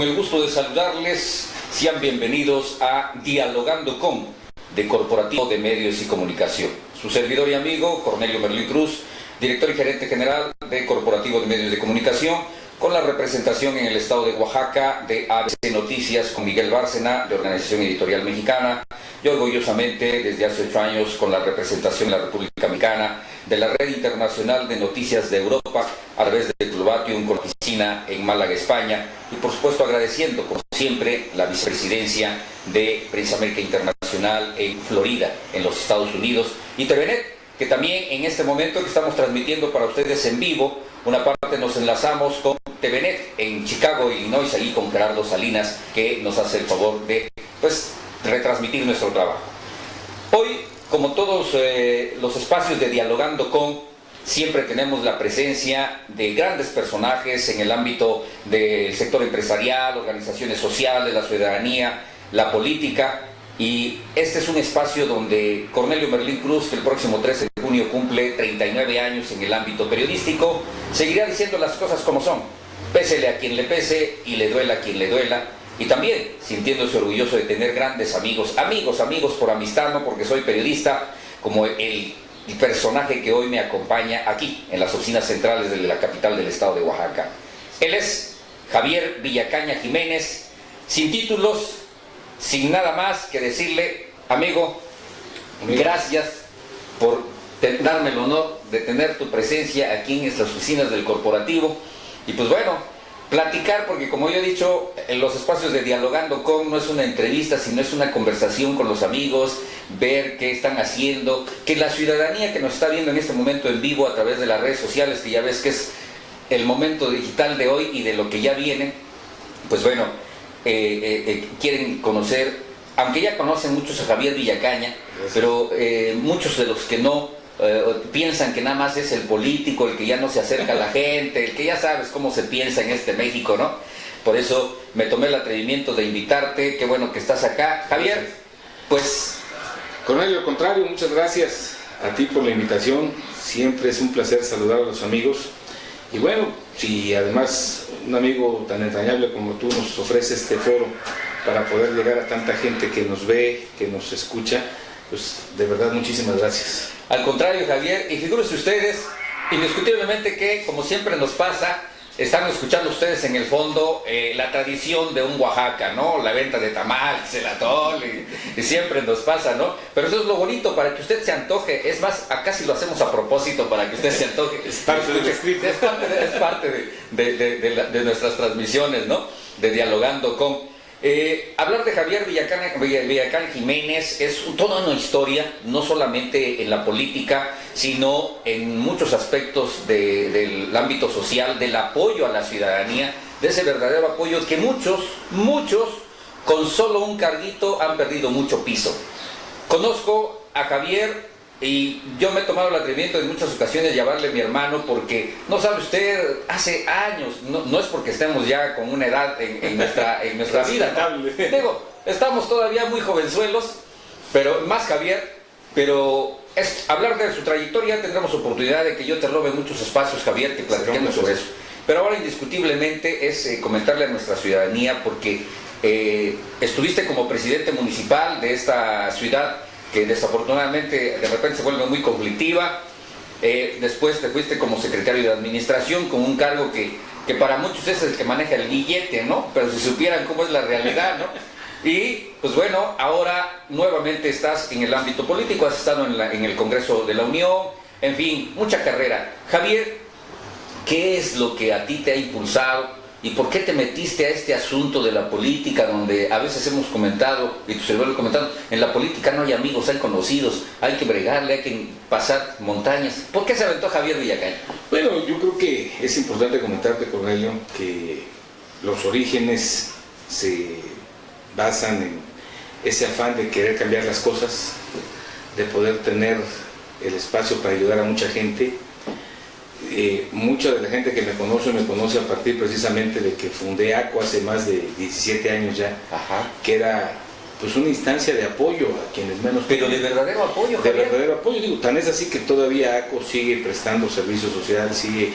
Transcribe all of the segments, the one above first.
el gusto de saludarles, sean bienvenidos a Dialogando con, de Corporativo de Medios y Comunicación. Su servidor y amigo, Cornelio Merlín Cruz, director y gerente general de Corporativo de Medios de Comunicación, con la representación en el estado de Oaxaca de ABC Noticias con Miguel Bárcena, de Organización Editorial Mexicana, y orgullosamente desde hace 8 años con la representación en la República Mexicana de la Red Internacional de Noticias de Europa a través de Globatium, con oficina en Málaga, España, y por supuesto agradeciendo como siempre la vicepresidencia de Prensa América Internacional en Florida, en los Estados Unidos, y TVNet, que también en este momento que estamos transmitiendo para ustedes en vivo, una parte nos enlazamos con TVNet en Chicago, Illinois, allí con Gerardo Salinas, que nos hace el favor de retransmitir nuestro trabajo. Hoy, como todos los espacios de Dialogando con, siempre tenemos la presencia de grandes personajes en el ámbito del sector empresarial, organizaciones sociales, la ciudadanía, la política, y este es un espacio donde Cornelio Merlín Cruz, que el próximo 13 de junio cumple 39 años en el ámbito periodístico, seguirá diciendo las cosas como son, pésele a quien le pese y le duela a quien le duela, y también sintiéndose orgulloso de tener grandes amigos por amistad, no porque soy periodista, como el personaje que hoy me acompaña aquí, en las oficinas centrales de la capital del estado de Oaxaca. Él es Javier Villacaña Jiménez, sin títulos, sin nada más que decirle, amigo, gracias por darme el honor de tener tu presencia aquí en estas oficinas del corporativo. Y pues bueno, platicar, porque como yo he dicho, en los espacios de Dialogando con no es una entrevista, sino es una conversación con los amigos, ver qué están haciendo, que la ciudadanía que nos está viendo en este momento en vivo a través de las redes sociales, que ya ves que es el momento digital de hoy y de lo que ya viene, pues bueno, quieren conocer, aunque ya conocen muchos a Javier Villacaña, pero muchos de los que no piensan que nada más es el político, el que ya no se acerca a la gente, el que ya sabes cómo se piensa en este México, ¿no? Por eso me tomé el atrevimiento de invitarte, qué bueno que estás acá. Javier, pues... Cornelio, al contrario, muchas gracias a ti por la invitación, siempre es un placer saludar a los amigos. Y bueno, si además un amigo tan entrañable como tú nos ofrece este foro para poder llegar a tanta gente que nos ve, que nos escucha, pues de verdad muchísimas gracias. Al contrario, Javier, y figúrense ustedes, indiscutiblemente que, como siempre nos pasa, están escuchando ustedes en el fondo la tradición de un Oaxaca, ¿no? La venta de tamales, el atole, y siempre nos pasa, ¿no? Pero eso es lo bonito, para que usted se antoje. Es más, acá sí lo hacemos a propósito para que usted se antoje. Es parte del script. Es parte de nuestras transmisiones, ¿no? De Dialogando con... hablar de Javier Villacaña Jiménez es toda una historia, no solamente en la política, sino en muchos aspectos del ámbito social, del apoyo a la ciudadanía, de ese verdadero apoyo que muchos, con solo un carguito han perdido mucho piso. Conozco a Javier y yo me he tomado el atrevimiento en muchas ocasiones llamarle mi hermano, porque no sabe usted, hace años, no es porque estemos ya con una edad en nuestra vida, ¿no? Digo, estamos todavía muy jovenzuelos, pero más Javier, pero hablar de su trayectoria, tendremos oportunidad de que yo te robe muchos espacios, Javier, que platiquemos sobre eso. Pero ahora indiscutiblemente es comentarle a nuestra ciudadanía, porque estuviste como presidente municipal de esta ciudad, que desafortunadamente de repente se vuelve muy conflictiva. Después te fuiste como secretario de administración, con un cargo que para muchos es el que maneja el billete, ¿no? Pero si supieran cómo es la realidad, ¿no? Y pues bueno, ahora nuevamente estás en el ámbito político, has estado en el Congreso de la Unión, en fin, mucha carrera. Javier, ¿qué es lo que a ti te ha impulsado? ¿Y por qué te metiste a este asunto de la política, donde a veces hemos comentado, y tu servidor lo ha comentado, en la política no hay amigos, hay conocidos, hay que bregarle, hay que pasar montañas? ¿Por qué se aventó Javier Villacaña? Bueno, yo creo que es importante comentarte, Cornelio, que los orígenes se basan en ese afán de querer cambiar las cosas, de poder tener el espacio para ayudar a mucha gente. Mucha de la gente que me conoce a partir precisamente de que fundé ACO hace más de 17 años ya. Ajá. Que era pues una instancia de apoyo a quienes menos... Pero de verdadero apoyo, Javier. De verdadero apoyo, digo, tan es así que todavía ACO sigue prestando servicio social, sigue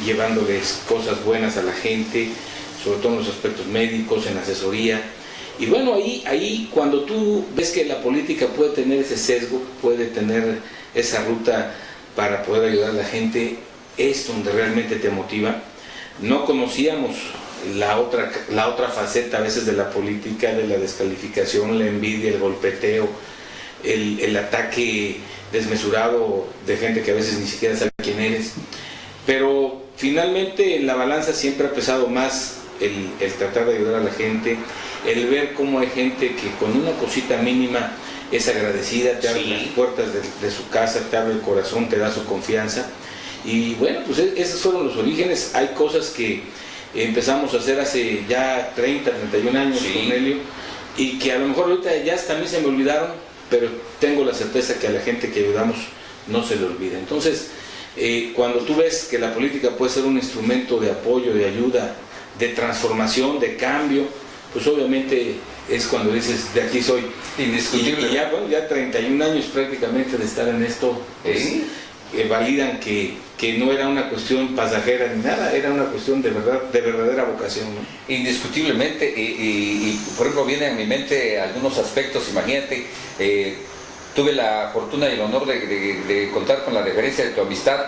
llevándoles cosas buenas a la gente, sobre todo en los aspectos médicos, en asesoría. Y bueno, ahí cuando tú ves que la política puede tener ese sesgo, puede tener esa ruta para poder ayudar a la gente, es donde realmente te motiva. No conocíamos la otra faceta a veces de la política, de la descalificación, la envidia, el golpeteo, el ataque desmesurado de gente que a veces ni siquiera sabe quién eres. Pero finalmente en la balanza siempre ha pesado más el tratar de ayudar a la gente, el ver cómo hay gente que con una cosita mínima es agradecida, te abre las puertas de su casa, te abre el corazón, te da su confianza. Y bueno, pues esos fueron los orígenes. Hay cosas que empezamos a hacer hace ya 30, 31 años, Cornelio, y que a lo mejor ahorita ya hasta a mí se me olvidaron, pero tengo la certeza que a la gente que ayudamos no se le olvida. Entonces, cuando tú ves que la política puede ser un instrumento de apoyo, de ayuda, de transformación, de cambio, pues obviamente es cuando dices, de aquí soy. Indiscutible. Y ya, bueno, ya 31 años prácticamente de estar en esto, pues, validan que no era una cuestión pasajera ni nada, era una cuestión de verdadera vocación, ¿no? Indiscutiblemente, y por ejemplo vienen a mi mente algunos aspectos. Imagínate, tuve la fortuna y el honor de contar con la referencia de tu amistad,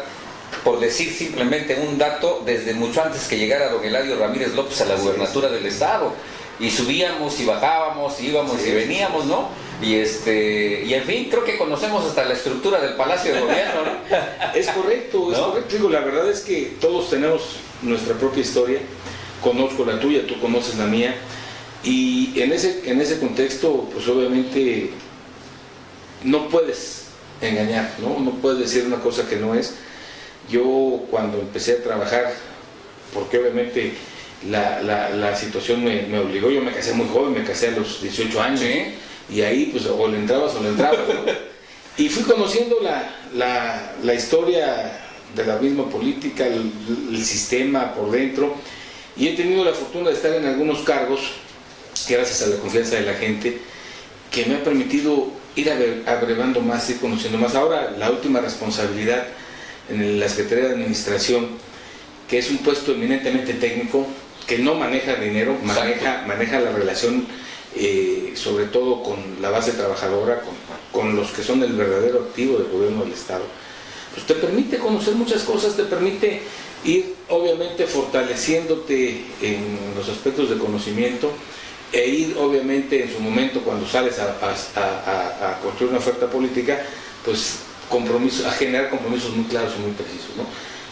por decir simplemente un dato, desde mucho antes que llegara don Eladio Ramírez López a la gubernatura del estado, y subíamos y bajábamos, y íbamos y veníamos, ¿no? Y en fin, creo que conocemos hasta la estructura del Palacio de Gobierno, ¿no? Es correcto, es correcto. Digo, la verdad es que todos tenemos nuestra propia historia. Conozco la tuya, tú conoces la mía, y en ese contexto, pues obviamente no puedes engañar, ¿no? No puedes decir una cosa que no es. Yo cuando empecé a trabajar, porque obviamente la situación me obligó, yo me casé muy joven, me casé a los 18 años, y ahí pues o le entrabas o le entrabas, ¿no? Y fui conociendo la historia de la misma política, el sistema por dentro, y he tenido la fortuna de estar en algunos cargos, gracias a la confianza de la gente, que me ha permitido ir abrevando más, ir conociendo más. Ahora la última responsabilidad en la Secretaría de Administración, que es un puesto eminentemente técnico, que no maneja dinero, maneja la relación sobre todo con la base trabajadora, con los que son el verdadero activo del gobierno del Estado, pues te permite conocer muchas cosas, te permite ir obviamente fortaleciéndote en los aspectos de conocimiento, e ir obviamente en su momento cuando sales a construir una oferta política, pues a generar compromisos muy claros y muy precisos, ¿no?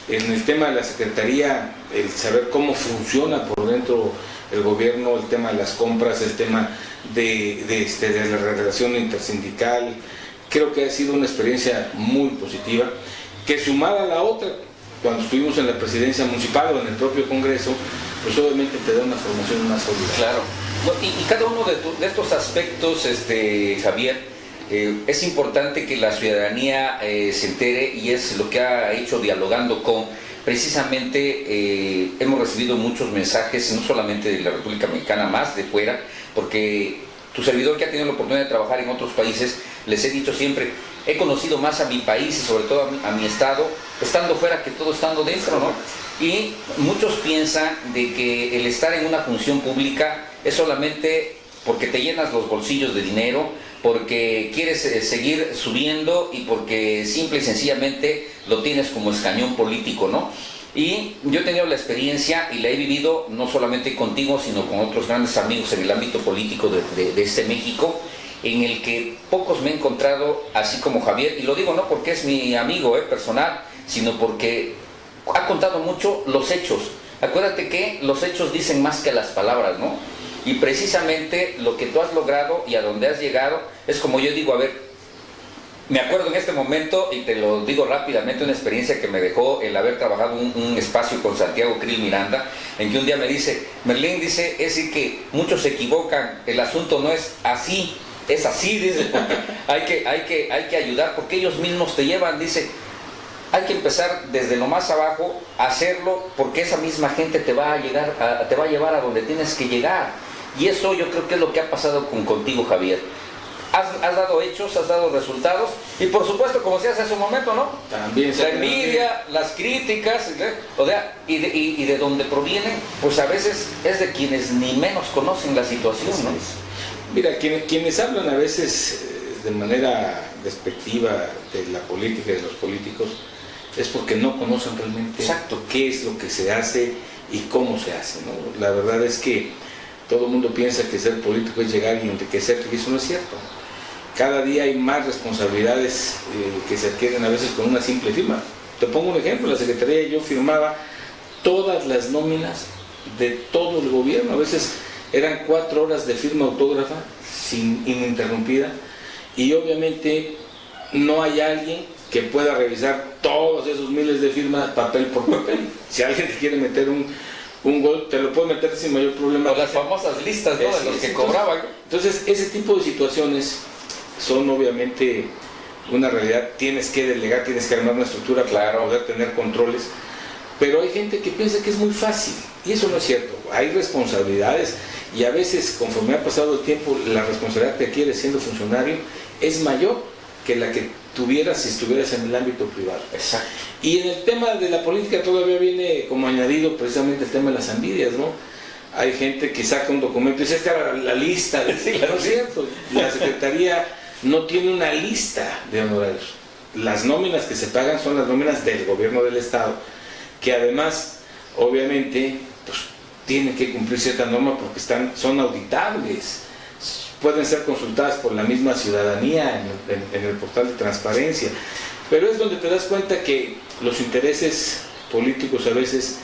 En el tema de la Secretaría, el saber cómo funciona por dentro el gobierno, el tema de las compras, el tema de la relación intersindical, creo que ha sido una experiencia muy positiva, que sumada a la otra, cuando estuvimos en la presidencia municipal o en el propio Congreso, pues obviamente te da una formación más sólida. Claro. Y cada uno de estos aspectos, Javier, es importante que la ciudadanía se entere, y es lo que ha hecho Dialogando con. Precisamente hemos recibido muchos mensajes, no solamente de la República Mexicana, más de fuera, porque tu servidor, que ha tenido la oportunidad de trabajar en otros países, les he dicho siempre, he conocido más a mi país y sobre todo a mi estado, estando fuera que todo estando dentro, ¿no? Y muchos piensan de que el estar en una función pública es solamente porque te llenas los bolsillos de dinero, porque quieres seguir subiendo y porque simple y sencillamente lo tienes como escañón político, ¿no? Y yo he tenido la experiencia y la he vivido no solamente contigo, sino con otros grandes amigos en el ámbito político de este México, en el que pocos me he encontrado así como Javier, y lo digo no porque es mi amigo personal, sino porque ha contado mucho los hechos. Acuérdate que los hechos dicen más que las palabras, ¿no? Y precisamente lo que tú has logrado y a donde has llegado es como yo digo, a ver, me acuerdo en este momento, y te lo digo rápidamente, una experiencia que me dejó el haber trabajado un espacio con Santiago Krill Miranda, en que un día me dice, Merlín, dice, es decir que muchos se equivocan, el asunto no es así, es así, dice, porque hay que ayudar, porque ellos mismos te llevan, dice, hay que empezar desde lo más abajo a hacerlo, porque esa misma gente te va a llevar a donde tienes que llegar. Y eso yo creo que es lo que ha pasado contigo, Javier. has dado hechos, has dado resultados, y por supuesto, como se hace hace un momento, ¿no? También la envidia, las críticas, o sea, y de donde provienen, pues a veces es de quienes ni menos conocen la situación, ¿no? Mira, quienes hablan a veces de manera despectiva de la política y de los políticos, es porque no conocen realmente qué es lo que se hace y cómo se hace, ¿no? La verdad es que todo el mundo piensa que ser político es llegar y enriquecerte, y eso no es cierto. Cada día hay más responsabilidades que se adquieren a veces con una simple firma. Te pongo un ejemplo, la Secretaría, yo firmaba todas las nóminas de todo el gobierno, a veces eran 4 horas de firma autógrafa ininterrumpida, y obviamente no hay alguien que pueda revisar todos esos miles de firmas papel por papel. Si alguien te quiere meter un gol, te lo puede meter sin mayor problema. O las famosas listas, ¿no? De los que cobraban. Entonces, ese tipo de situaciones son obviamente una realidad. Tienes que delegar, tienes que armar una estructura para poder tener controles. Pero hay gente que piensa que es muy fácil, y eso no es cierto. Hay responsabilidades, y a veces, conforme ha pasado el tiempo, la responsabilidad que adquieres siendo funcionario es mayor que la que tuvieras si estuvieras en el ámbito privado. Exacto. Y en el tema de la política todavía viene como añadido precisamente el tema de las envidias, ¿no? Hay gente que saca un documento y dice, esta era la lista. No es cierto. La Secretaría no tiene una lista de honorarios. Las nóminas que se pagan son las nóminas del gobierno del Estado, que además, obviamente, pues tienen que cumplir cierta norma porque son auditables. Pueden ser consultadas por la misma ciudadanía en el portal de transparencia, pero es donde te das cuenta que los intereses políticos a veces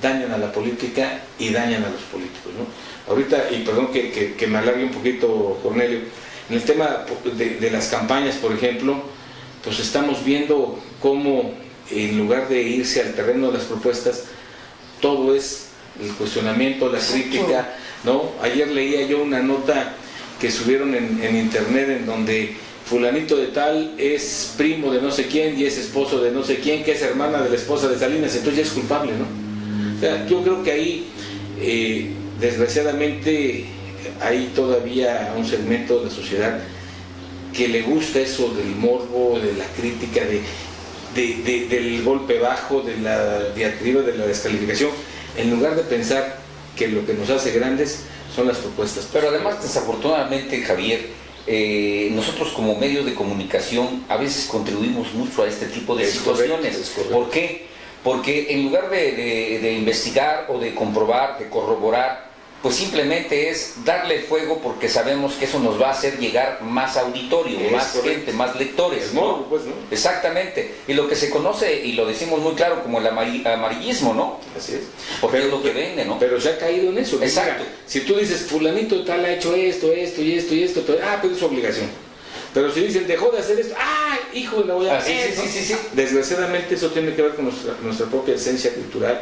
dañan a la política y dañan a los políticos, ¿no? Ahorita, y perdón que me alargue un poquito, Cornelio, en el tema de las campañas, por ejemplo, pues estamos viendo cómo en lugar de irse al terreno de las propuestas, todo es el cuestionamiento, la crítica, ¿no? Ayer leía yo una nota que subieron en internet en donde fulanito de tal es primo de no sé quién y es esposo de no sé quién, que es hermana de la esposa de Salinas, entonces ya es culpable, ¿no? O sea, yo creo que ahí, desgraciadamente, hay todavía un segmento de la sociedad que le gusta eso del morbo, de la crítica, del golpe bajo, de la diatriba, de la descalificación, en lugar de pensar que lo que nos hace grandes son las propuestas. Pero además, desafortunadamente, Javier, nosotros como medios de comunicación a veces contribuimos mucho a este tipo de situaciones. Correcto. ¿Por qué? Porque en lugar de investigar o de comprobar, de corroborar, pues simplemente es darle fuego porque sabemos que eso nos va a hacer llegar más auditorio, más gente, más lectores, ¿no? Pues, ¿no? Exactamente. Y lo que se conoce, y lo decimos muy claro, como el amarillismo, ¿no? Así es. Porque es lo que vende, ¿no? Pero se ha caído en eso. Exacto. Mira, si tú dices, fulanito tal ha hecho esto, y esto, pues es su obligación. Pero si dicen, dejó de hacer esto, hijo, la voy a hacer. Sí. Desgraciadamente eso tiene que ver con nuestra propia esencia cultural,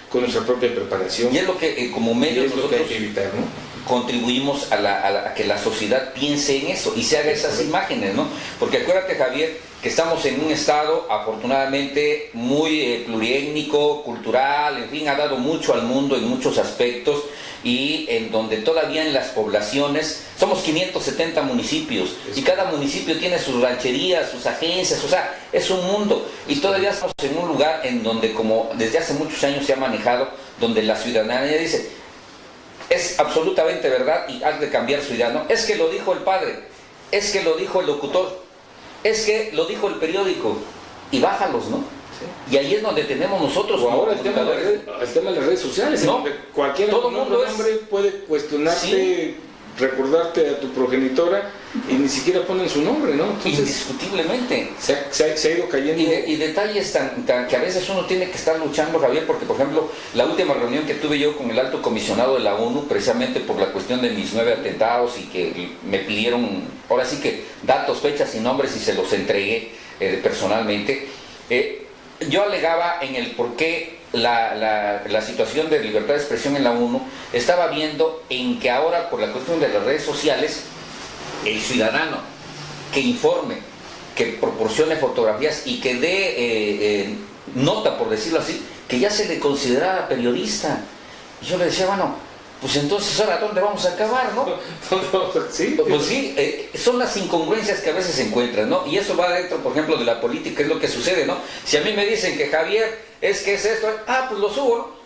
con nuestra propia preparación. Y es lo que como medios nosotros hay que evitar, ¿no? Contribuimos a que la sociedad piense en eso y se haga esas imágenes, ¿no? Porque acuérdate, Javier, que estamos en un estado afortunadamente muy pluriétnico, cultural, en fin, ha dado mucho al mundo en muchos aspectos, y en donde todavía en las poblaciones somos 570 municipios y cada municipio tiene sus rancherías, sus agencias, o sea, es un mundo, y todavía estamos en un lugar en donde, como desde hace muchos años se ha manejado, donde la ciudadanía dice, es absolutamente verdad y hay de cambiar su idea, ¿no? Es que lo dijo el padre, es que lo dijo el locutor, es que lo dijo el periódico, y bájalos, ¿no? Sí. Y ahí es donde tenemos nosotros. O ahora el tema de las redes sociales, ¿no? En donde cualquier hombre puede cuestionarte, sí, recordarte a tu progenitora y ni siquiera ponen su nombre, ¿no? Entonces, indiscutiblemente. Se ha ido cayendo. Y detalles tan que a veces uno tiene que estar luchando, Javier, porque por ejemplo, la última reunión que tuve yo con el alto comisionado de la ONU, precisamente por la cuestión de mis 9 atentados, y que me pidieron, ahora sí que datos, fechas y nombres, y se los entregué personalmente, yo alegaba en el por qué la situación de libertad de expresión en la ONU estaba viendo en que ahora, por la cuestión de las redes sociales, el ciudadano que informe, que proporcione fotografías y que dé nota, por decirlo así, que ya se le consideraba periodista. Y yo le decía, bueno, pues entonces ahora ¿dónde vamos a acabar, no? Sí, pues sí, son las incongruencias que a veces se encuentran, ¿no? Y eso va dentro, por ejemplo, de la política, es lo que sucede, ¿no? Si a mí me dicen que Javier es esto, pues lo subo,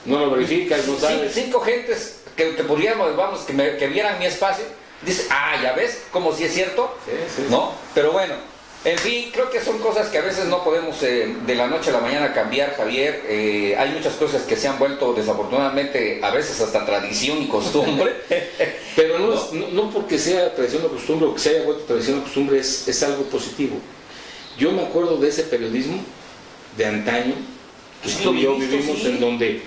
¿no? No lo verificas, no sabes. Cinco gentes que podríamos, vamos, que vieran mi espacio, dice, ya ves, como si es cierto, sí. ¿no? Pero bueno, en fin, creo que son cosas que a veces no podemos de la noche a la mañana cambiar, Javier. Hay muchas cosas que se han vuelto desafortunadamente a veces hasta tradición y costumbre. Pero no porque sea tradición o costumbre o que se haya vuelto tradición o costumbre es algo positivo. Yo me acuerdo de ese periodismo de antaño que tú y yo vivimos, en donde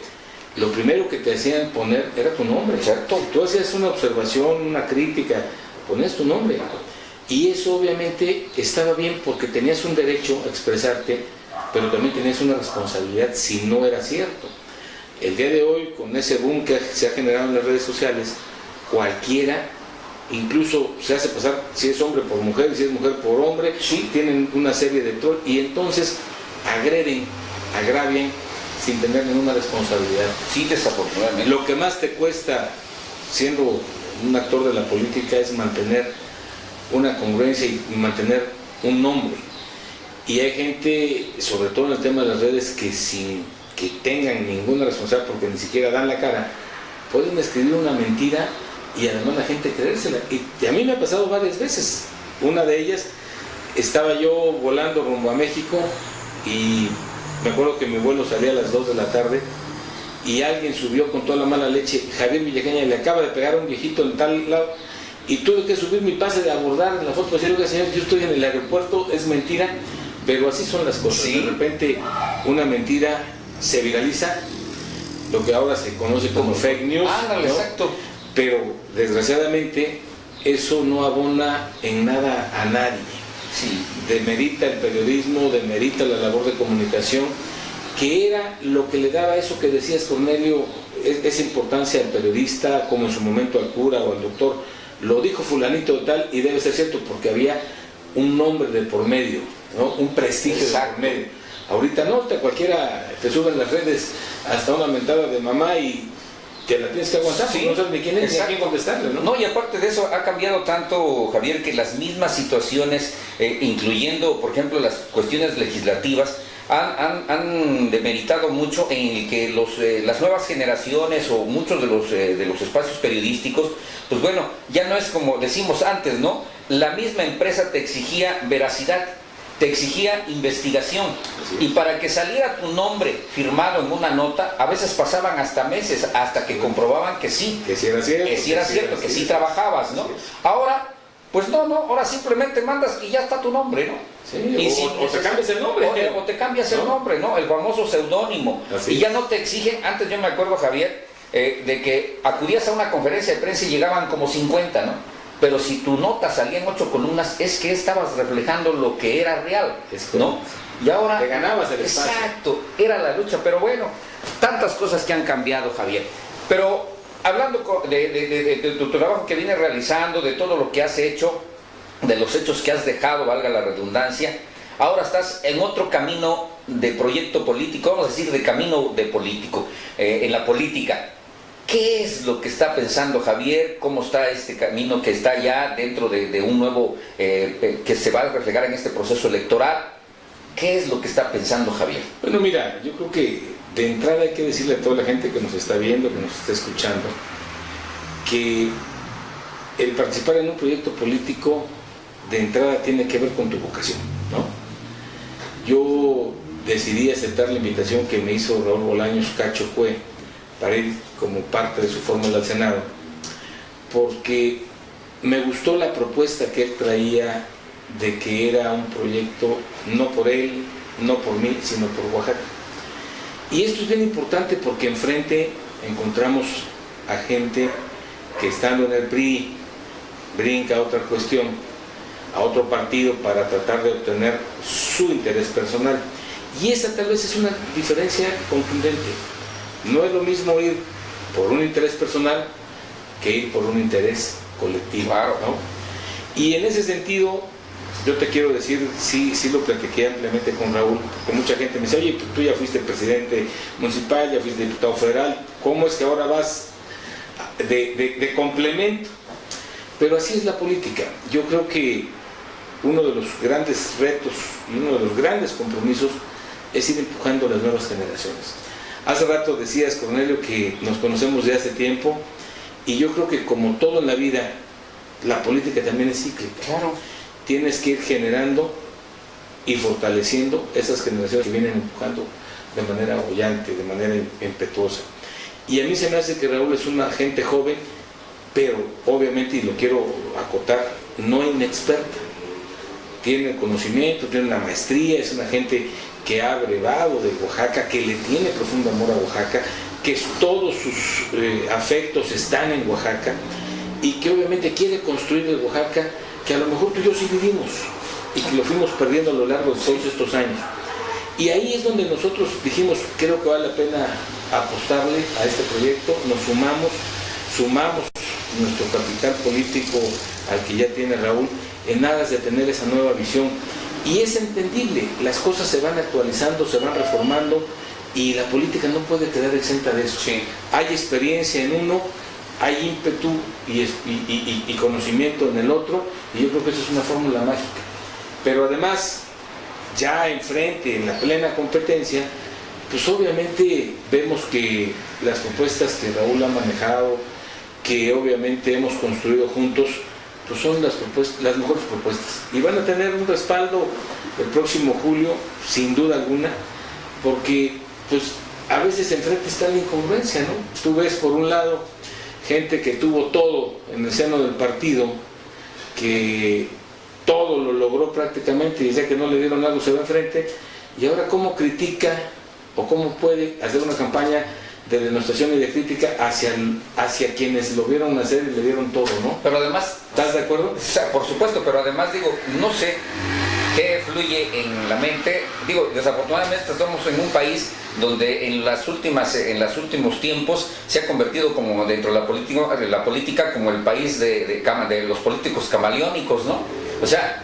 lo primero que te hacían poner era tu nombre. Exacto. Tú hacías una observación, una crítica, ponías tu nombre. Y eso obviamente estaba bien porque tenías un derecho a expresarte, pero también tenías una responsabilidad si no era cierto. El día de hoy, con ese boom que se ha generado en las redes sociales, cualquiera, incluso se hace pasar si es hombre por mujer, si es mujer por hombre, tienen una serie de trolls y entonces agreden, agravian sin tener ninguna responsabilidad. Sí, desafortunadamente. Lo que más te cuesta siendo un actor de la política es mantener una congruencia y mantener un nombre. Y hay gente, sobre todo en el tema de las redes, que sin que tengan ninguna responsabilidad, porque ni siquiera dan la cara, pueden escribir una mentira y además la gente creérsela. Y a mí me ha pasado varias veces. Una de ellas, estaba yo volando rumbo a México y me acuerdo que mi vuelo salía a las 2 de la tarde y alguien subió con toda la mala leche: Javier Villacaña le acaba de pegar a un viejito en tal lado, y tuve que subir mi pase de abordar en la foto, decir: oiga señor, yo estoy en el aeropuerto, es mentira. Pero así son las cosas. Sí. De repente una mentira se viraliza, lo que ahora se conoce como fake news, ¿no? Exacto. Pero desgraciadamente eso no abona en nada a nadie. Sí. Demerita el periodismo, demerita la labor de comunicación, que era lo que le daba eso que decías, Cornelio, esa importancia al periodista, como en su momento al cura o al doctor. Lo dijo fulanito de tal y debe ser cierto porque había un nombre de por medio, ¿no? Un prestigio. Exacto. De por medio. Ahorita no, cualquiera te sube en las redes hasta una mentada de mamá y te la tienes que aguantar, sí, porque no sabes ni quién es ni a quién contestarle, ¿no? No, y aparte de eso ha cambiado tanto, Javier, que las mismas situaciones, incluyendo, por ejemplo, las cuestiones legislativas, han demeritado mucho en el que las nuevas generaciones o muchos de los espacios periodísticos, pues bueno, ya no es como decimos antes, ¿no? La misma empresa te exigía veracidad, te exigía investigación, y para que saliera tu nombre firmado en una nota, a veces pasaban hasta meses hasta que comprobaban que sí, que sí era cierto, que sí trabajabas, ¿no? Ahora, pues no, ahora simplemente mandas y ya está tu nombre, ¿no? Sí, y o te cambias el nombre. O te cambias el nombre, ¿no? El famoso seudónimo. Y ya no te exigen. Antes yo me acuerdo, Javier, de que acudías a una conferencia de prensa y llegaban como 50, ¿no? Pero si tu nota salía en 8 columnas, es que estabas reflejando lo que era real, ¿no? Y ahora... te ganabas el espacio. Exacto, era la lucha. Pero bueno, tantas cosas que han cambiado, Javier. Pero hablando de tu trabajo que vienes realizando, de todo lo que has hecho, de los hechos que has dejado, valga la redundancia, ahora estás en otro camino de proyecto político, vamos a decir de camino de político, en la política. ¿Qué es lo que está pensando Javier? ¿Cómo está este camino que está ya dentro de un nuevo, que se va a reflejar en este proceso electoral? ¿Qué es lo que está pensando Javier? Bueno, mira, yo creo que de entrada hay que decirle a toda la gente que nos está viendo, que nos está escuchando, que el participar en un proyecto político de entrada tiene que ver con tu vocación, ¿no? Yo decidí aceptar la invitación que me hizo Raúl Bolaños Cacho Cue para ir como parte de su fórmula al Senado, porque me gustó la propuesta que él traía de que era un proyecto no por él, no por mí, sino por Oaxaca. Y esto es bien importante porque enfrente encontramos a gente que estando en el PRI brinca a otra cuestión, a otro partido para tratar de obtener su interés personal. Y esa tal vez es una diferencia contundente. No es lo mismo ir por un interés personal que ir por un interés colectivo, claro, ¿no? Y en ese sentido, yo te quiero decir, sí lo platiqué ampliamente con Raúl, porque mucha gente me dice: oye, tú ya fuiste presidente municipal, ya fuiste diputado federal, ¿cómo es que ahora vas de complemento. Pero así es la política. Yo creo que uno de los grandes retos y uno de los grandes compromisos es ir empujando a las nuevas generaciones. Hace rato decías, Cornelio, que nos conocemos de hace tiempo, y yo creo que como todo en la vida, la política también es cíclica. Claro. Tienes que ir generando y fortaleciendo esas generaciones que vienen empujando de manera boyante, de manera impetuosa. Y a mí se me hace que Raúl es una gente joven, pero obviamente, y lo quiero acotar, no inexperta. Tiene conocimiento, tiene una maestría, es una gente que ha brevado de Oaxaca, que le tiene profundo amor a Oaxaca, que todos sus afectos están en Oaxaca, y que obviamente quiere construir el Oaxaca que a lo mejor tú y yo sí vivimos, y que lo fuimos perdiendo a lo largo de todos estos años. Y ahí es donde nosotros dijimos, creo que vale la pena apostarle a este proyecto, nos sumamos nuestro capital político al que ya tiene Raúl, en aras de tener esa nueva visión. Y es entendible, las cosas se van actualizando, se van reformando, y la política no puede quedar exenta de eso. Sí. Hay experiencia en uno, hay ímpetu y conocimiento en el otro, y yo creo que eso es una fórmula mágica. Pero además, ya enfrente, en la plena competencia, pues obviamente vemos que las propuestas que Raúl ha manejado, que obviamente hemos construido juntos, pues son las mejores propuestas, y van a tener un respaldo el próximo julio, sin duda alguna, porque pues a veces enfrente está la incongruencia, ¿no? Tú ves por un lado gente que tuvo todo en el seno del partido, que todo lo logró prácticamente, y ya que no le dieron algo se va enfrente, y ahora cómo critica o cómo puede hacer una campaña de denostación y de crítica hacia quienes lo vieron nacer y le dieron todo, ¿no? Pero además, ¿estás de acuerdo? O sea, por supuesto, pero además digo, no sé qué fluye en la mente. Digo, desafortunadamente estamos en un país donde en los últimos tiempos se ha convertido como dentro de la política como el país de los políticos camaleónicos, ¿no? O sea,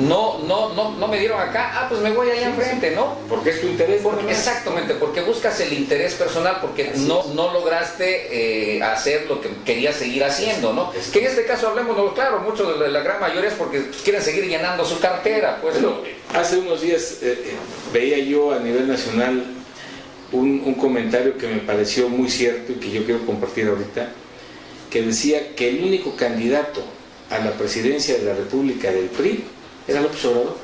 no me dieron acá, pues me voy allá enfrente, ¿no? Porque es tu interés. Exactamente, porque buscas el interés personal, porque no lograste hacer lo que querías seguir haciendo, ¿no? Que en este caso hablemos, claro, mucho de la gran mayoría es porque quieren seguir llenando su cartera. Pues, bueno, hace unos días veía yo a nivel nacional un comentario que me pareció muy cierto y que yo quiero compartir ahorita, que decía que el único candidato a la presidencia de la República del PRI era López Obrador,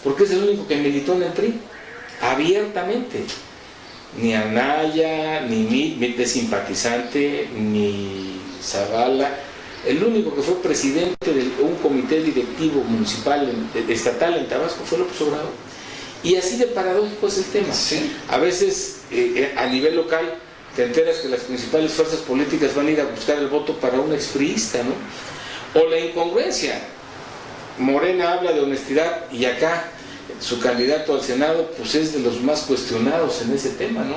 porque es el único que militó en el PRI, abiertamente. Ni Anaya, ni Mit de simpatizante, ni Zavala. El único que fue presidente de un comité directivo municipal, estatal en Tabasco, fue López Obrador. Y así de paradójico es el tema. Sí. A veces, a nivel local, te enteras que las principales fuerzas políticas van a ir a buscar el voto para un expriista, ¿no? O la incongruencia. Morena habla de honestidad y acá su candidato al Senado pues es de los más cuestionados en ese tema, ¿no?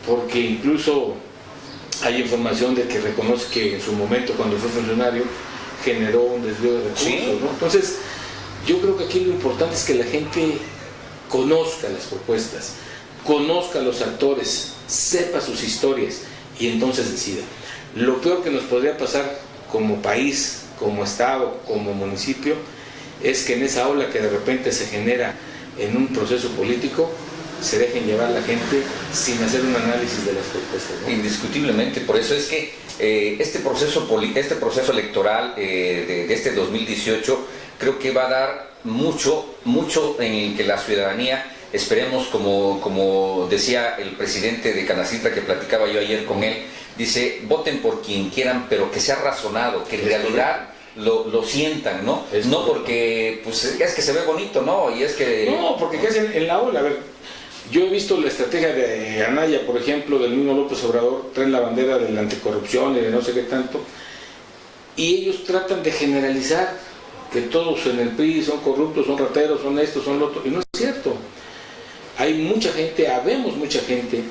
Porque incluso hay información de que reconoce que en su momento, cuando fue funcionario, generó un desvío de recursos, sí, ¿no? Entonces, yo creo que aquí lo importante es que la gente conozca las propuestas, conozca a los actores, sepa sus historias y entonces decida. Lo peor que nos podría pasar como país, como estado, como municipio, es que en esa ola que de repente se genera en un proceso político, se dejen llevar la gente sin hacer un análisis de las propuestas, ¿no? Indiscutiblemente, por eso es que este proceso electoral de este 2018 creo que va a dar mucho en el que la ciudadanía, esperemos, como decía el presidente de Canacitra, que platicaba yo ayer con él, dice, voten por quien quieran, pero que sea razonado, que en realidad lo sientan, ¿no? No porque pues es que se ve bonito, ¿no? Y es que... No, porque ¿qué hacen en la ola? A ver, yo he visto la estrategia de Anaya, por ejemplo, del mismo López Obrador, traen la bandera de la anticorrupción y de no sé qué tanto, y ellos tratan de generalizar que todos en el PRI son corruptos, son rateros, son estos, son lo otro, y no es cierto. Hay mucha gente, habemos mucha gente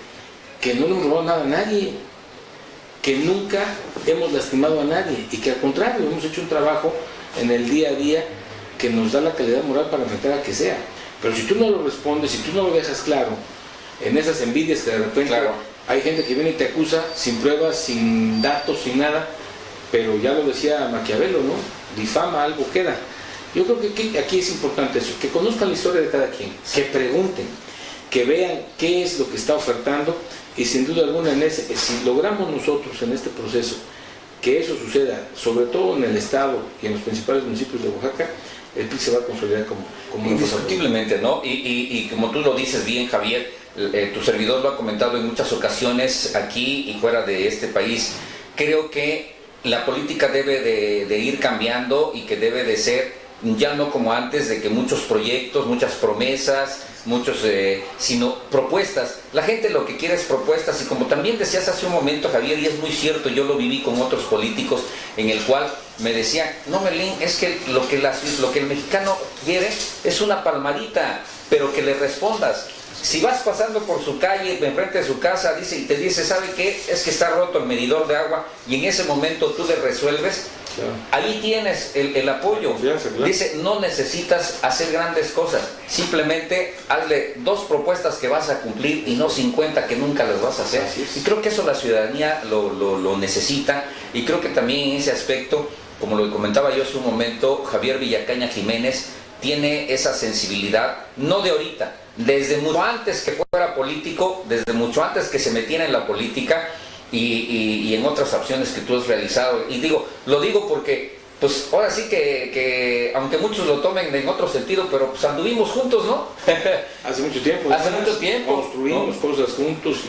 que no nos robó nada a nadie, que nunca hemos lastimado a nadie y que al contrario hemos hecho un trabajo en el día a día que nos da la calidad moral para enfrentar a que sea. Pero si tú no lo respondes, si tú no lo dejas claro, en esas envidias que de repente hay gente que viene y te acusa sin pruebas, sin datos, sin nada, pero ya lo decía Maquiavelo, ¿no? Difama, algo queda. Yo creo que aquí es importante eso, que conozcan la historia de cada quien, que pregunten, que vean qué es lo que está ofertando, y sin duda alguna si logramos nosotros en este proceso que eso suceda, sobre todo en el estado y en los principales municipios de Oaxaca, el PRI se va a consolidar como indiscutiblemente, ¿no? Y como tú lo dices bien, Javier, tu servidor lo ha comentado en muchas ocasiones aquí y fuera de este país. Creo que la política debe de ir cambiando y que debe de ser ya no como antes, de que muchos proyectos, muchas promesas, sino propuestas. La gente lo que quiere es propuestas, y como también decías hace un momento, Javier, y es muy cierto, yo lo viví con otros políticos, en el cual me decían, no, Merlín, es que lo que el mexicano quiere es una palmadita, pero que le respondas. Si vas pasando por su calle, enfrente de su casa, y te dice, ¿sabe qué? Es que está roto el medidor de agua, y en ese momento tú le resuelves. Claro. Ahí tienes el apoyo. Claro. Dice, no necesitas hacer grandes cosas, simplemente hazle 2 propuestas que vas a cumplir y no 50 que nunca las vas a hacer. Y creo que eso la ciudadanía lo necesita, y creo que también en ese aspecto, como lo comentaba yo hace un momento, Javier Villacaña Jiménez tiene esa sensibilidad, no de ahorita, desde mucho antes que fuera político, desde mucho antes que se metiera en la política, y en otras opciones que tú has realizado. Y lo digo porque, pues ahora sí que aunque muchos lo tomen en otro sentido, pero pues anduvimos juntos, ¿no? Hace mucho tiempo. Construimos cosas juntos,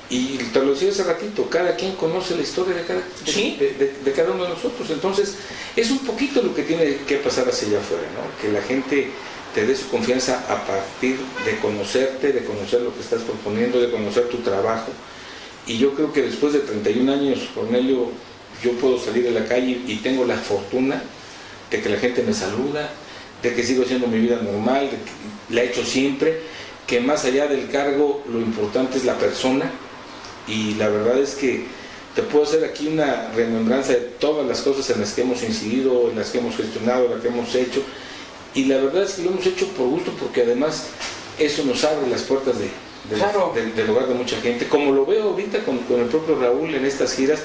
y te lo decía hace ratito, cada quien conoce la historia de cada uno de nosotros. Entonces, es un poquito lo que tiene que pasar hacia allá afuera, ¿no? Que la gente te dé su confianza a partir de conocerte, de conocer lo que estás proponiendo, de conocer tu trabajo. Y yo creo que después de 31 años, Cornelio, yo puedo salir a la calle y tengo la fortuna de que la gente me saluda, de que sigo haciendo mi vida normal, de que la he hecho siempre, que más allá del cargo lo importante es la persona. Y la verdad es que te puedo hacer aquí una remembranza de todas las cosas en las que hemos incidido, en las que hemos gestionado, en las que hemos hecho. Y la verdad es que lo hemos hecho por gusto, porque además eso nos abre las puertas del hogar de mucha gente. Como lo veo ahorita con el propio Raúl en estas giras,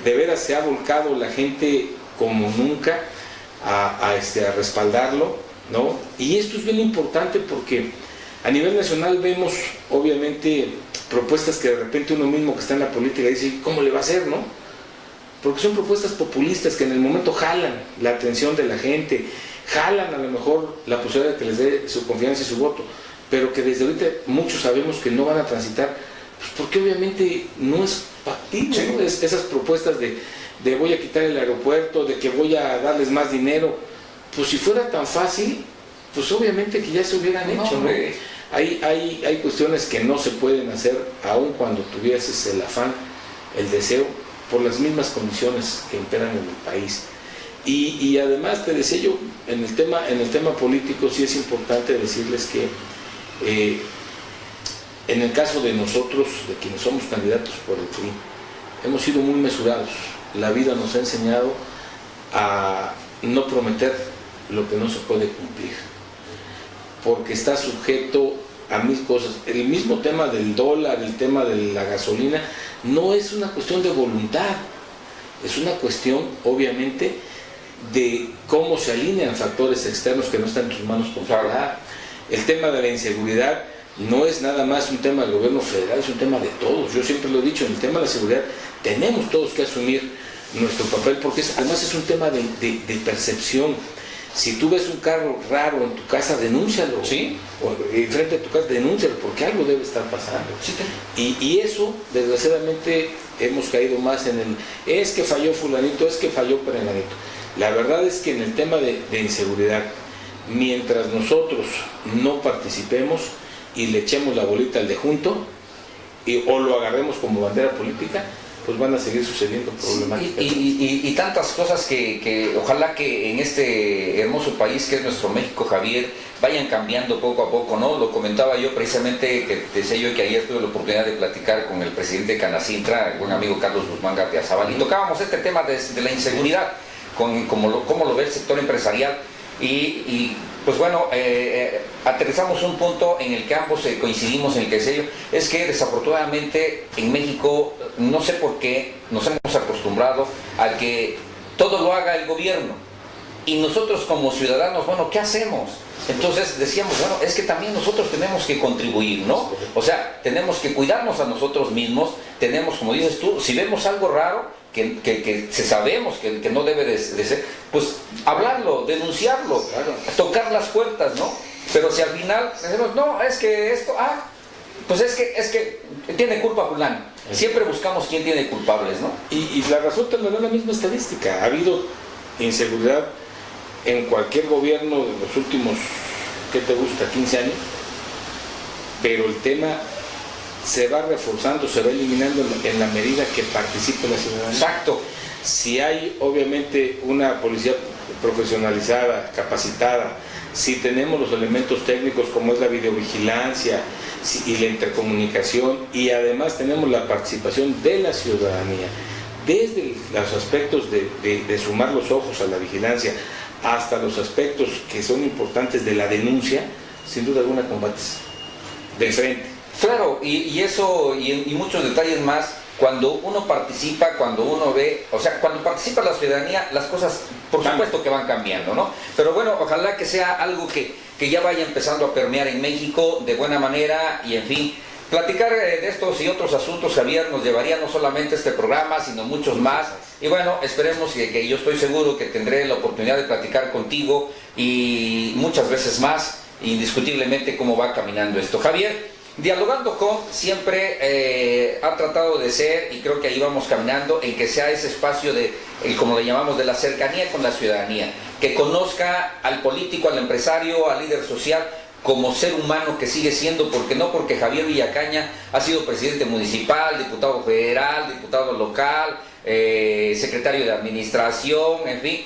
de veras se ha volcado la gente como nunca a respaldarlo, ¿no? Y esto es bien importante porque a nivel nacional vemos, obviamente, propuestas que de repente uno mismo que está en la política dice, ¿cómo le va a hacer, no? Porque son propuestas populistas que en el momento jalan la atención de la gente, jalan a lo mejor la posibilidad de que les dé su confianza y su voto, pero que desde ahorita muchos sabemos que no van a transitar, pues porque obviamente no es factible, ¿no? Esas propuestas de voy a quitar el aeropuerto, de que voy a darles más dinero, pues si fuera tan fácil, pues obviamente que ya se hubieran hecho, ¿no? Hay cuestiones que no se pueden hacer aun cuando tuvieses el afán, el deseo, por las mismas condiciones que imperan en el país. Y además te decía yo, en el tema político sí es importante decirles que en el caso de nosotros, de quienes somos candidatos por el PRI, hemos sido muy mesurados. La vida nos ha enseñado a no prometer lo que no se puede cumplir, porque está sujeto a 1000 cosas. El mismo tema del dólar, el tema de la gasolina, no es una cuestión de voluntad, es una cuestión, obviamente, de cómo se alinean factores externos que no están en tus manos controlar. El tema de la inseguridad no es nada más un tema del gobierno federal, es un tema de todos. Yo siempre lo he dicho, en el tema de la seguridad tenemos todos que asumir nuestro papel, porque además es un tema de percepción. Si tú ves un carro raro en tu casa, denúncialo. ¿Sí? O enfrente de tu casa, denúncialo, porque algo debe estar pasando. Sí. Y eso, desgraciadamente, hemos caído más en es que falló fulanito, es que falló perenganito. La verdad es que en el tema de inseguridad, mientras nosotros no participemos y le echemos la bolita al de junto, o lo agarremos como bandera política, pues van a seguir sucediendo problemáticas. Y tantas cosas que ojalá que en este hermoso país que es nuestro México, Javier, vayan cambiando poco a poco, ¿no? Lo comentaba yo precisamente, que decía yo que ayer tuve la oportunidad de platicar con el presidente de Canacintra, el buen amigo Carlos Guzmán Gardiazabal, y tocábamos este tema de la inseguridad, cómo lo ve el sector empresarial, y pues bueno, aterrizamos un punto en el que ambos coincidimos en el que es que desafortunadamente en México, no sé por qué, nos hemos acostumbrado a que todo lo haga el gobierno. Y nosotros como ciudadanos, bueno, ¿qué hacemos? Entonces decíamos, bueno, es que también nosotros tenemos que contribuir, ¿no? O sea, tenemos que cuidarnos a nosotros mismos, tenemos, como dices tú, si vemos algo raro, que sabemos que no debe de ser, pues hablarlo, denunciarlo, claro, tocar las puertas, ¿no? Pero si al final decimos, no, es que esto, pues es que tiene culpa fulano. Siempre buscamos quién tiene culpables, ¿no? Y la razón te lo da la misma estadística. Ha habido inseguridad en cualquier gobierno de los últimos, ¿qué te gusta?, 15 años, pero el tema se va reforzando, se va eliminando en la medida que participe la ciudadanía. Exacto. Si hay obviamente una policía profesionalizada, capacitada, si tenemos los elementos técnicos como es la videovigilancia y la intercomunicación, y además tenemos la participación de la ciudadanía, desde los aspectos de sumar los ojos a la vigilancia, hasta los aspectos que son importantes de la denuncia, sin duda alguna combates de frente. Claro, y eso, y muchos detalles más, cuando uno participa, cuando uno ve, o sea, cuando participa la ciudadanía, las cosas, por supuesto que van cambiando, ¿no? Pero bueno, ojalá que sea algo que ya vaya empezando a permear en México de buena manera, y en fin, platicar de estos y otros asuntos, Javier, nos llevaría no solamente este programa, sino muchos más. Y bueno, esperemos que yo estoy seguro que tendré la oportunidad de platicar contigo y muchas veces más, indiscutiblemente, cómo va caminando esto. Javier, Dialogando con siempre ha tratado de ser, y creo que ahí vamos caminando, en que sea ese espacio de, como le llamamos, de la cercanía con la ciudadanía, que conozca al político, al empresario, al líder social, como ser humano que sigue siendo, porque Javier Villacaña ha sido presidente municipal, diputado federal, diputado local, secretario de administración, en fin,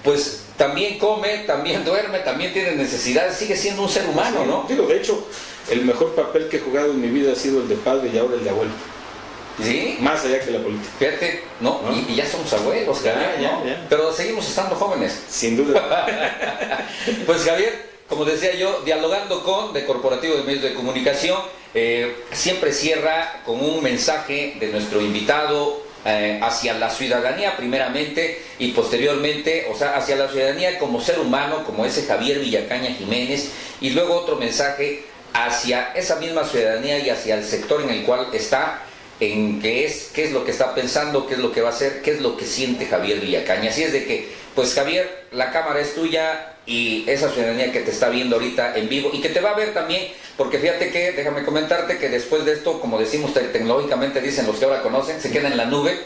pues también come, también duerme, también tiene necesidades, sigue siendo un ser humano, ¿no? Digo, de hecho, el mejor papel que he jugado en mi vida ha sido el de padre y ahora el de abuelo. ¿Sí? Más allá que la política. Fíjate, ¿no? Y ya somos abuelos, Javier, ¿no? Ya. Pero seguimos estando jóvenes. Sin duda. Pues Javier, como decía yo, Dialogando con, de Corporativo de Medios de Comunicación, siempre cierra con un mensaje de nuestro invitado hacia la ciudadanía primeramente y posteriormente, o sea, hacia la ciudadanía como ser humano, como ese Javier Villacaña Jiménez, y luego otro mensaje hacia esa misma ciudadanía y hacia el sector en el cual está, en qué es lo que está pensando, qué es lo que va a hacer, qué es lo que siente Javier Villacaña. Así es de que, pues Javier, la cámara es tuya y esa ciudadanía que te está viendo ahorita en vivo y que te va a ver también, porque fíjate que, déjame comentarte que después de esto, como decimos tecnológicamente, dicen los que ahora conocen, se queda en la nube.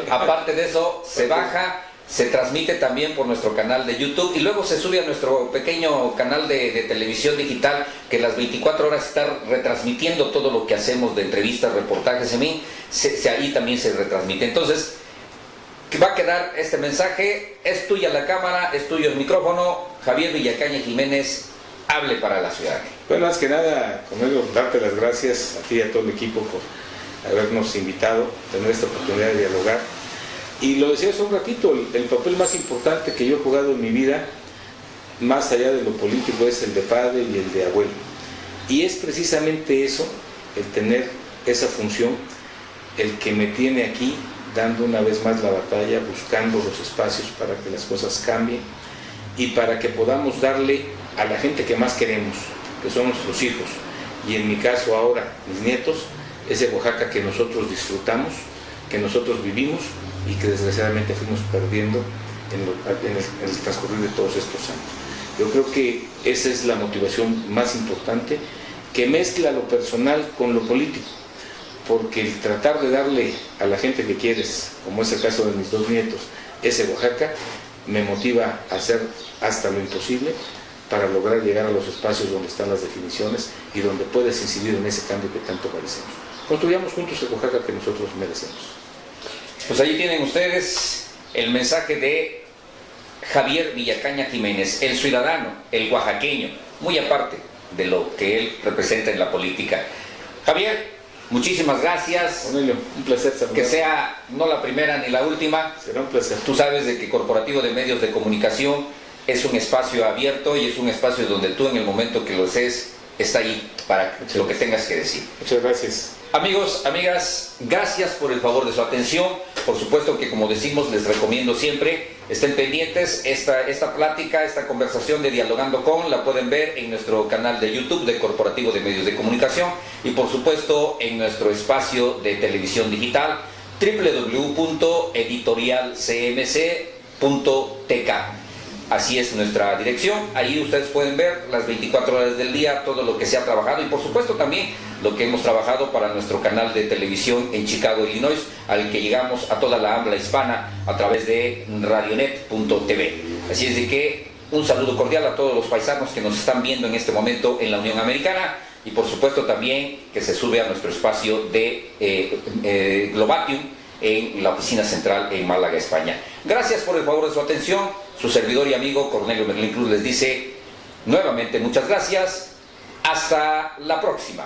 Aparte de eso, se baja, se transmite también por nuestro canal de YouTube y luego se sube a nuestro pequeño canal de televisión digital, que las 24 horas está retransmitiendo todo lo que hacemos de entrevistas, reportajes, en mí, ahí también se retransmite. Entonces, va a quedar este mensaje, es tuya la cámara, es tuyo el micrófono. Javier Villacaña Jiménez, hable para la ciudadanía. Bueno, más que nada, Cornelio, darte las gracias a ti y a todo el equipo por habernos invitado, tener esta oportunidad de dialogar. Y lo decía hace un ratito, el papel más importante que yo he jugado en mi vida, más allá de lo político, es el de padre y el de abuelo. Y es precisamente eso, el tener esa función, el que me tiene aquí dando una vez más la batalla, buscando los espacios para que las cosas cambien y para que podamos darle a la gente que más queremos, que son nuestros hijos, y en mi caso ahora mis nietos, ese Oaxaca que nosotros disfrutamos, que nosotros vivimos y que desgraciadamente fuimos perdiendo en el transcurrir de todos estos años. Yo creo que esa es la motivación más importante, que mezcla lo personal con lo político, porque el tratar de darle a la gente que quieres, como es el caso de mis dos nietos, ese Oaxaca, me motiva a hacer hasta lo imposible para lograr llegar a los espacios donde están las definiciones y donde puedes incidir en ese cambio que tanto merecemos. Construyamos juntos el Oaxaca que nosotros merecemos. Pues ahí tienen ustedes el mensaje de Javier Villacaña Jiménez, el ciudadano, el oaxaqueño, muy aparte de lo que él representa en la política. Javier, muchísimas gracias. Cornelio, un placer saludar. Que sea no la primera ni la última. Será un placer. Tú sabes de que Corporativo de Medios de Comunicación es un espacio abierto y es un espacio donde tú en el momento que lo desees, está ahí para lo que tengas que decir. Muchas gracias. Amigos, amigas, gracias por el favor de su atención. Por supuesto que, como decimos, les recomiendo siempre, estén pendientes. Esta plática, esta conversación de Dialogando Con, la pueden ver en nuestro canal de YouTube de Corporativo de Medios de Comunicación y, por supuesto, en nuestro espacio de televisión digital, www.editorialcmc.tk. Así es nuestra dirección. Ahí ustedes pueden ver las 24 horas del día todo lo que se ha trabajado y, por supuesto, también lo que hemos trabajado para nuestro canal de televisión en Chicago, Illinois, al que llegamos a toda la habla hispana a través de radionet.tv. Así es de que un saludo cordial a todos los paisanos que nos están viendo en este momento en la Unión Americana y, por supuesto, también que se sube a nuestro espacio de Globatium en la oficina central en Málaga, España. Gracias por el favor de su atención. Su servidor y amigo Cornelio Merlín Cruz les dice nuevamente muchas gracias. Hasta la próxima.